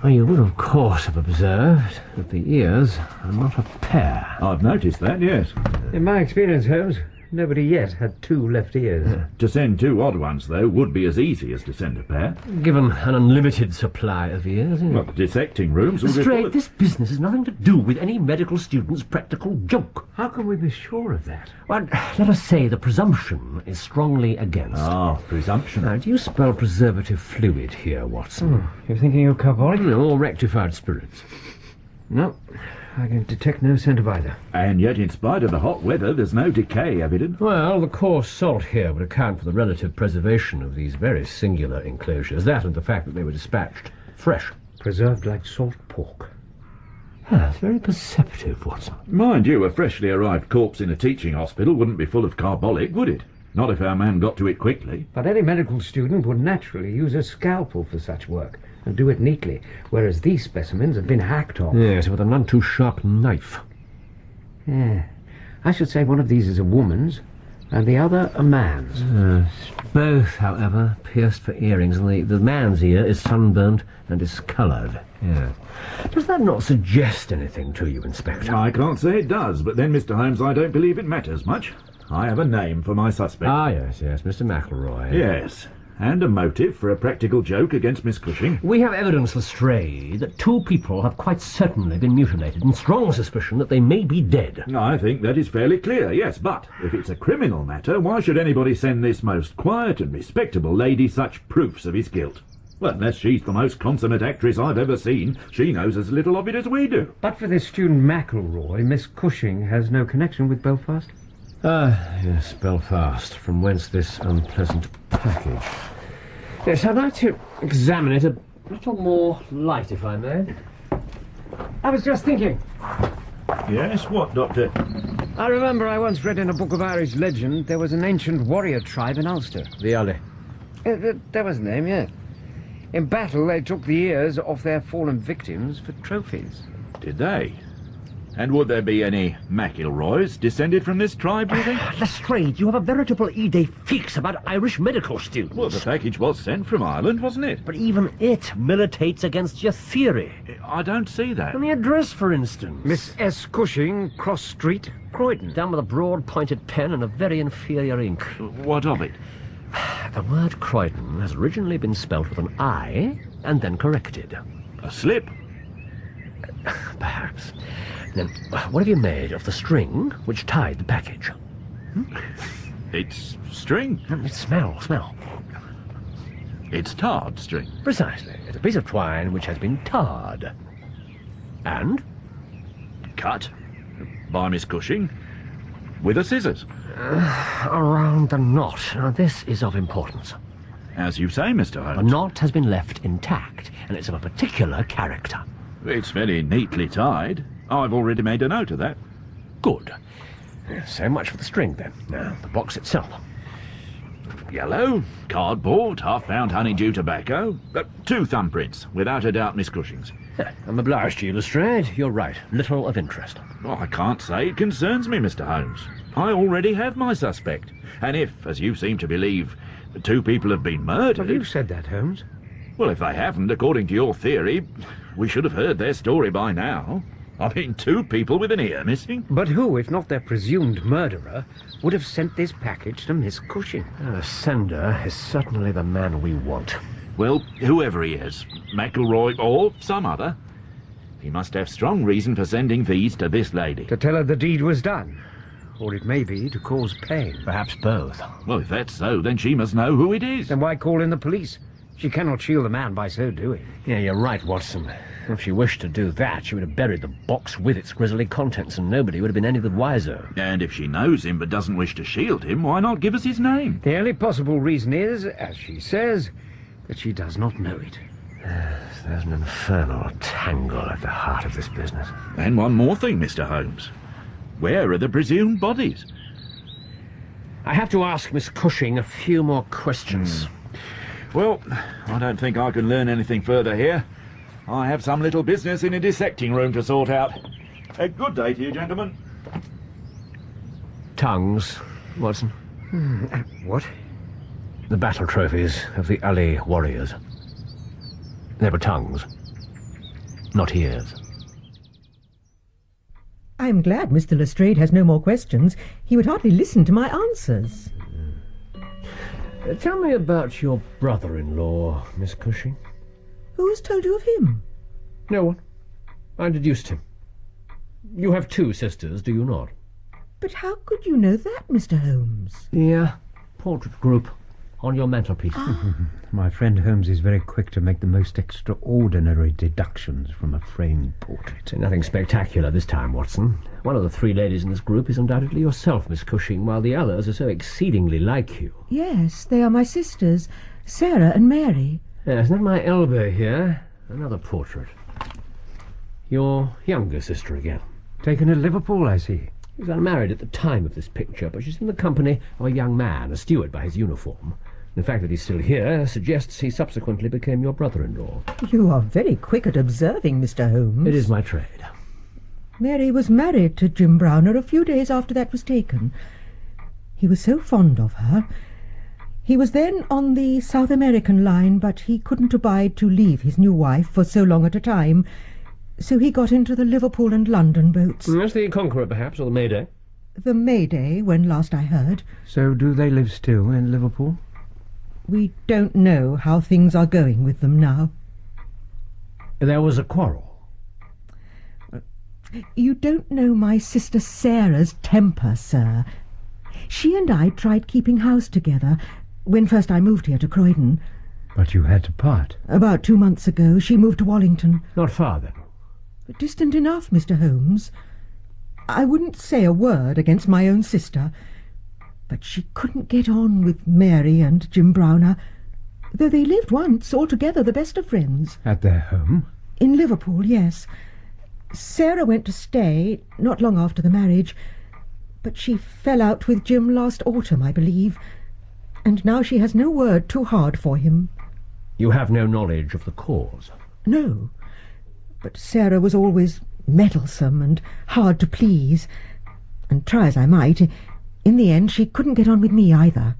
Well, you would, of course, have observed that the ears are not a pair. I've noticed that, yes. In my experience, Holmes, nobody yet had two left ears. To send two odd ones, though, would be as easy as to send a pair. Given an unlimited supply of ears, Well, the dissecting rooms will be full Lestrade, of... this business has nothing to do with any medical student's practical joke. How can we be sure of that? Well, let us say the presumption is strongly against. Ah, presumption. Now, do you spell preservative fluid here, Watson? You're thinking of carbolic? Or rectified spirits? No, I can detect no scent of either. And yet, in spite of the hot weather, there's no decay evident. Well, the coarse salt here would account for the relative preservation of these very singular enclosures. That and the fact that they were dispatched fresh. Preserved like salt pork. It's very perceptive, Watson. Mind you, a freshly arrived corpse in a teaching hospital wouldn't be full of carbolic, would it? Not if our man got to it quickly. But any medical student would naturally use a scalpel for such work and do it neatly, whereas these specimens have been hacked off. Yes, with a none too sharp knife. Yeah. I should say one of these is a woman's and the other a man's. Both, however, pierced for earrings, and the man's ear is sunburnt and discoloured. Yeah. Does that not suggest anything to you, Inspector? I can't say it does, but then, Mr. Holmes, I don't believe it matters much. I have a name for my suspect. Ah, yes, Mr. McElroy. Yes, and a motive for a practical joke against Miss Cushing. We have evidence, Lestrade, that two people have quite certainly been mutilated, and strong suspicion that they may be dead. I think that is fairly clear, yes, but if it's a criminal matter, why should anybody send this most quiet and respectable lady such proofs of his guilt? Well, unless she's the most consummate actress I've ever seen, she knows as little of it as we do. But for this student McElroy, Miss Cushing has no connection with Belfast? Yes, Belfast, from whence this unpleasant package. Yes, I'd like to examine it a little more light, if I may. I was just thinking. Yes, what, Doctor? I remember I once read in a book of Irish legend there was an ancient warrior tribe in Ulster. The Uli. That was the name, yeah. In battle, they took the ears off their fallen victims for trophies. Did they? And would there be any McElroys descended from this tribe, do you think? Lestrade, you have a veritable idée fixe about Irish medical students. Well, the package was sent from Ireland, wasn't it? But even it militates against your theory. I don't see that. And the address, for instance. Miss S. Cushing, Cross Street, Croydon. Done with a broad pointed pen and a very inferior ink. What of it? The word Croydon has originally been spelt with an I and then corrected. A slip? Perhaps. Then, what have you made of the string which tied the package? It's string. Smell. It's tarred string. Precisely. It's a piece of twine which has been tarred. And? Cut by Miss Cushing with a scissors. Around the knot. Now, this is of importance. As you say, Mr. The Holmes. knot has been left intact, and it's of a particular character. It's very neatly tied. I've already made a note of that. Good. So much for the string, then. Now, the box itself. Yellow, cardboard, half-pound honeydew tobacco. 2 thumbprints, without a doubt Miss Cushing's. I'm obliged to you, Lestrade. You're right. Little of interest. Well, I can't say it concerns me, Mr. Holmes. I already have my suspect. And if, as you seem to believe, 2 people have been murdered... Have you said that, Holmes? Well, if they haven't, according to your theory, we should have heard their story by now. I mean, 2 people with an ear missing. But who, if not their presumed murderer, would have sent this package to Miss Cushing? The sender is certainly the man we want. Well, whoever he is, McElroy or some other, he must have strong reason for sending these to this lady. To tell her the deed was done. Or it may be to cause pain. Perhaps both. Well, if that's so, then she must know who it is. Then why call in the police? She cannot shield the man by so doing. Yeah, you're right, Watson. If she wished to do that, she would have buried the box with its grisly contents, and nobody would have been any the wiser. And if she knows him but doesn't wish to shield him, why not give us his name? The only possible reason is, as she says, that she does not know it. There's an infernal tangle at the heart of this business. And one more thing, Mr. Holmes. Where are the presumed bodies? I have to ask Miss Cushing a few more questions. Well, I don't think I can learn anything further here. I have some little business in a dissecting room to sort out. A good day to you, gentlemen. Tongues, Watson. What? The battle trophies of the Uli warriors. They were tongues. not his. I'm glad Mr. Lestrade has no more questions. He would hardly listen to my answers. Tell me about your brother-in-law, Miss Cushing. Who has told you of him? No one. I deduced him. You have 2 sisters, do you not? But how could you know that, Mr. Holmes? The portrait group on your mantelpiece. My friend Holmes is very quick to make the most extraordinary deductions from a framed portrait. Nothing spectacular this time, Watson. One of the 3 ladies in this group is undoubtedly yourself, Miss Cushing, while the others are so exceedingly like you. Yes, they are my sisters, Sarah and Mary. Yes, at my elbow here, another portrait. Your younger sister again. Taken at Liverpool, I see. She was unmarried at the time of this picture, but she's in the company of a young man, a steward by his uniform. The fact that he's still here suggests he subsequently became your brother-in-law. You are very quick at observing, Mr. Holmes. It is my trade. Mary was married to Jim Browner a few days after that was taken. He was so fond of her. He was then on the South American line, but he couldn't abide to leave his new wife for so long at a time, so he got into the Liverpool and London boats. That's the Conqueror, perhaps, or the Mayday. The Mayday, when last I heard. So do they live still in Liverpool? We don't know how things are going with them now. There was a quarrel. You don't know my sister Sarah's temper, sir. She and I tried keeping house together when first I moved here to Croydon. But you had to part. About 2 months ago, she moved to Wallington. Not far, then. Distant enough, Mr. Holmes. I wouldn't say a word against my own sister, but she couldn't get on with Mary and Jim Browner, though they lived once altogether the best of friends. At their home? In Liverpool, yes. Sarah went to stay not long after the marriage, but she fell out with Jim last autumn, I believe, and now she has no word too hard for him. You have no knowledge of the cause? No, but Sarah was always meddlesome and hard to please, and try as I might, in the end she couldn't get on with me either.